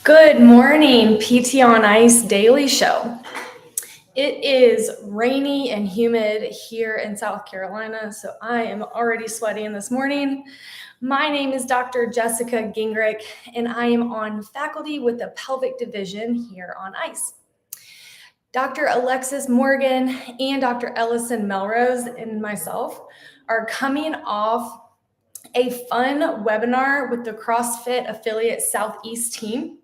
Good morning, PT on Ice Daily Show. It is rainy and humid here in South Carolina, so I am already sweating this morning. My name is Dr. Jessica Gingrich, and I am on faculty with the Pelvic Division here on ICE. Dr. Alexis Morgan and Dr. Ellison Melrose and myself are coming off a fun webinar with the CrossFit Affiliate Southeast team,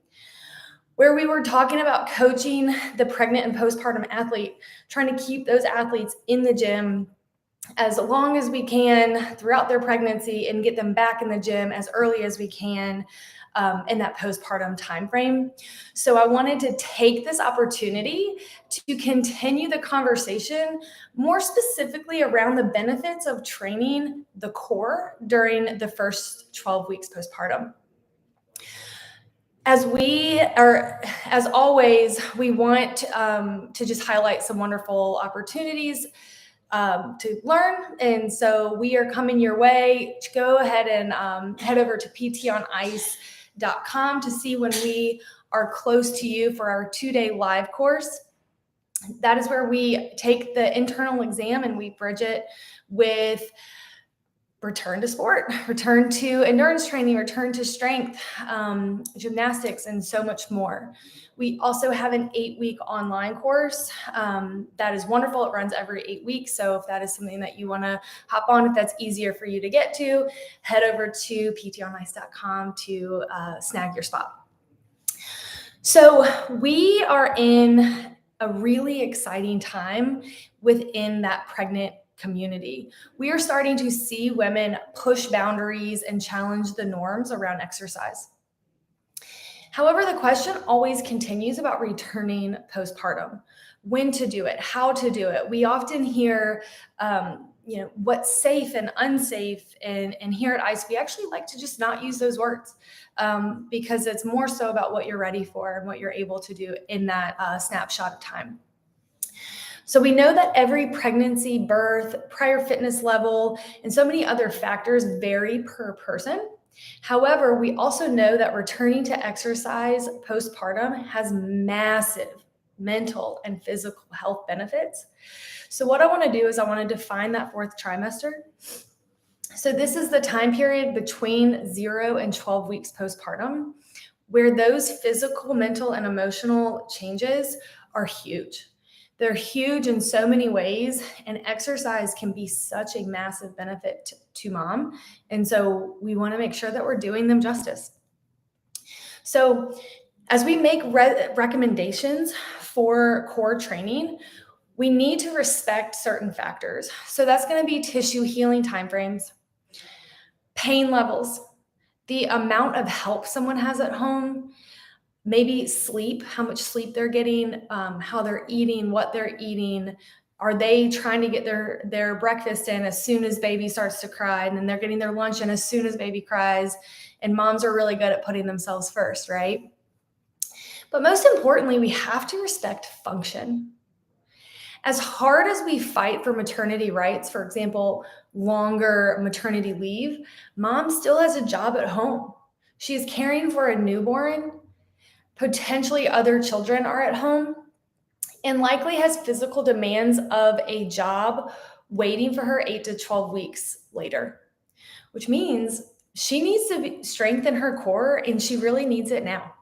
where we were talking about coaching the pregnant and postpartum athlete, trying to keep those athletes in the gym as long as we can throughout their pregnancy and get them back in the gym as early as we can in that postpartum timeframe. So I wanted to take this opportunity to continue the conversation more specifically around the benefits of training the core during the first 12 weeks postpartum. As always, we want to just highlight some wonderful opportunities to learn. And so we are coming your way. Go ahead and head over to ptonice.com to see when we are close to you for our 2-day live course. That is where we take the internal exam and we bridge it with return to sport, return to endurance training, return to strength, gymnastics, and so much more. We also have an 8-week online course that is wonderful. It runs every 8 weeks. So if that is something that you want to hop on, if that's easier for you to get to, head over to ptonice.com to snag your spot. So we are in a really exciting time within that pregnant community. We are starting to see women push boundaries and challenge the norms around exercise. However, the question always continues about returning postpartum, when to do it, how to do it. We often hear, what's safe and unsafe. And here at ICE, we actually like to just not use those words because it's more so about what you're ready for and what you're able to do in that snapshot of time. So we know that every pregnancy, birth, prior fitness level, and so many other factors vary per person. However, we also know that returning to exercise postpartum has massive mental and physical health benefits. So what I want to do is I want to define that 4th trimester. So this is the time period between 0 and 12 weeks postpartum, where those physical, mental, and emotional changes are huge. They're huge in so many ways, and exercise can be such a massive benefit to mom. And so we want to make sure that we're doing them justice. So as we make recommendations for core training, we need to respect certain factors. So that's going to be tissue healing timeframes, pain levels, the amount of help someone has at home, maybe sleep, how much sleep they're getting, how they're eating, what they're eating. Are they trying to get their breakfast in as soon as baby starts to cry, and then they're getting their lunch in as soon as baby cries? And moms are really good at putting themselves first, right? But most importantly, we have to respect function. As hard as we fight for maternity rights, for example, longer maternity leave, mom still has a job at home. She's caring for a newborn. Potentially other children are at home, and likely has physical demands of a job waiting for her 8 to 12 weeks later, which means she needs to strengthen her core, and she really needs it now.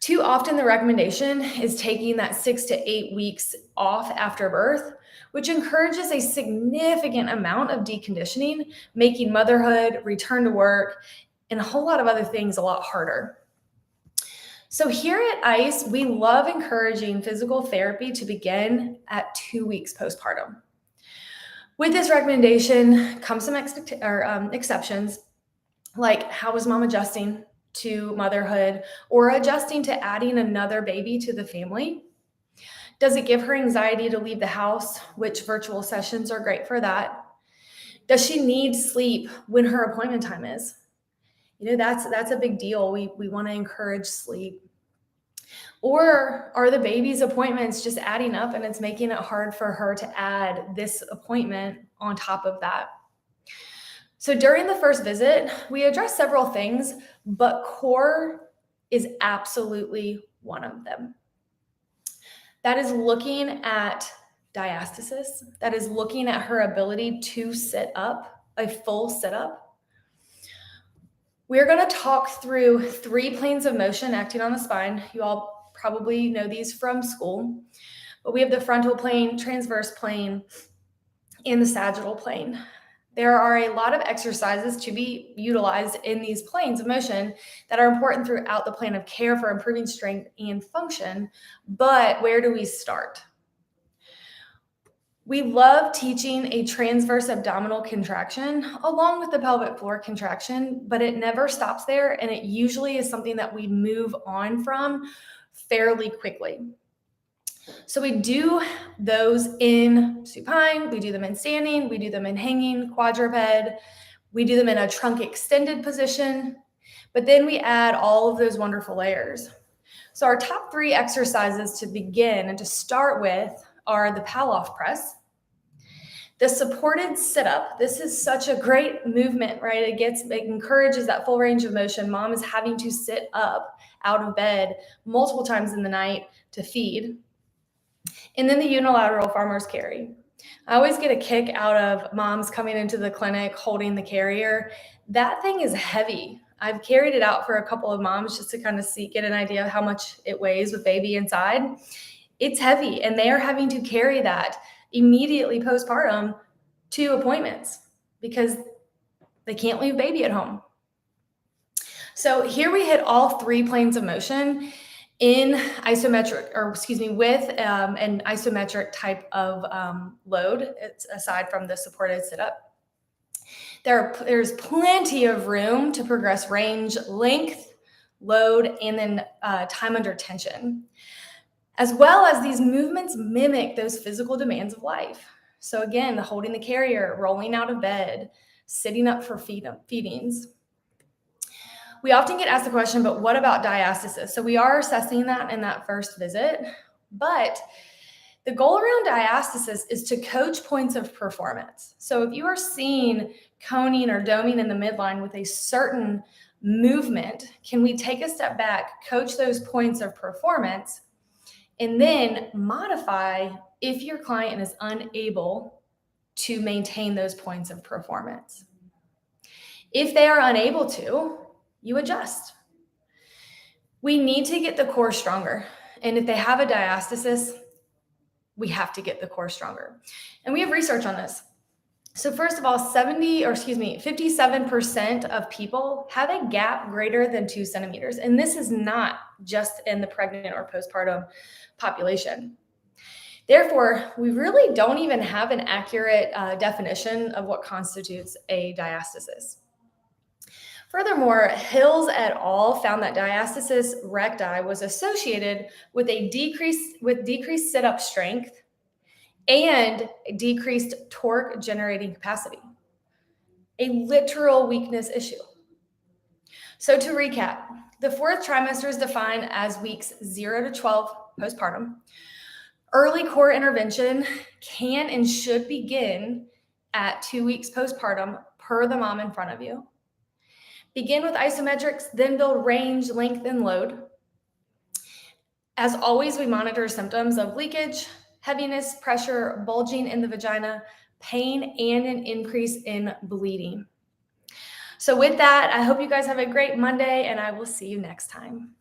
Too often the recommendation is taking that 6 to 8 weeks off after birth, which encourages a significant amount of deconditioning, making motherhood, return to work, and a whole lot of other things a lot harder. So here at ICE, we love encouraging physical therapy to begin at 2 weeks postpartum. With this recommendation come some exceptions, like how is mom adjusting to motherhood or adjusting to adding another baby to the family? Does it give her anxiety to leave the house, which virtual sessions are great for that? Does she need sleep when her appointment time is? That's a big deal. We want to encourage sleep. Or are the baby's appointments just adding up and it's making it hard for her to add this appointment on top of that? So during the first visit, we address several things, but core is absolutely one of them. That is looking at diastasis. That is looking at her ability to sit up, a full sit up. We're going to talk through 3 planes of motion acting on the spine. You all probably know these from school, but we have the frontal plane, transverse plane, and the sagittal plane. There are a lot of exercises to be utilized in these planes of motion that are important throughout the plan of care for improving strength and function. But where do we start? We love teaching a transverse abdominal contraction along with the pelvic floor contraction, but it never stops there. And it usually is something that we move on from fairly quickly. So we do those in supine, we do them in standing, we do them in hanging, quadruped, we do them in a trunk extended position, but then we add all of those wonderful layers. So our top 3 exercises to begin and to start with are the Palloff press, the supported sit-up. This is such a great movement, right? It encourages that full range of motion. Mom is having to sit up out of bed multiple times in the night to feed. And then the unilateral farmer's carry. I always get a kick out of moms coming into the clinic holding the carrier. That thing is heavy. I've carried it out for a couple of moms just to kind of get an idea of how much it weighs with baby inside. It's heavy, and they are having to carry that immediately postpartum to appointments because they can't leave baby at home. So here we hit all 3 planes of motion in isometric, with an isometric type of load, aside from the supported sit-up. There's plenty of room to progress range, length, load, and then time under tension, as well as these movements mimic those physical demands of life. So again, holding the carrier, rolling out of bed, sitting up for feedings. We often get asked the question, but what about diastasis? So we are assessing that in that first visit, but the goal around diastasis is to coach points of performance. So if you are seeing coning or doming in the midline with a certain movement, can we take a step back, coach those points of performance, and then modify if your client is unable to maintain those points of performance? If they are unable to, you adjust. We need to get the core stronger. And if they have a diastasis, we have to get the core stronger. And we have research on this. So first of all, 57% of people have a gap greater than 2 centimeters. And this is not just in the pregnant or postpartum population. Therefore, we really don't even have an accurate definition of what constitutes a diastasis. Furthermore, Hills et al. Found that diastasis recti was associated with decreased sit-up strength and decreased torque generating capacity, a literal weakness issue. So to recap, the 4th trimester is defined as weeks 0 to 12 postpartum. Early core intervention can and should begin at 2 weeks postpartum per the mom in front of you. Begin with isometrics, then build range, length, and load. As always, we monitor symptoms of leakage, heaviness, pressure, bulging in the vagina, pain, and an increase in bleeding. So with that, I hope you guys have a great Monday, and I will see you next time.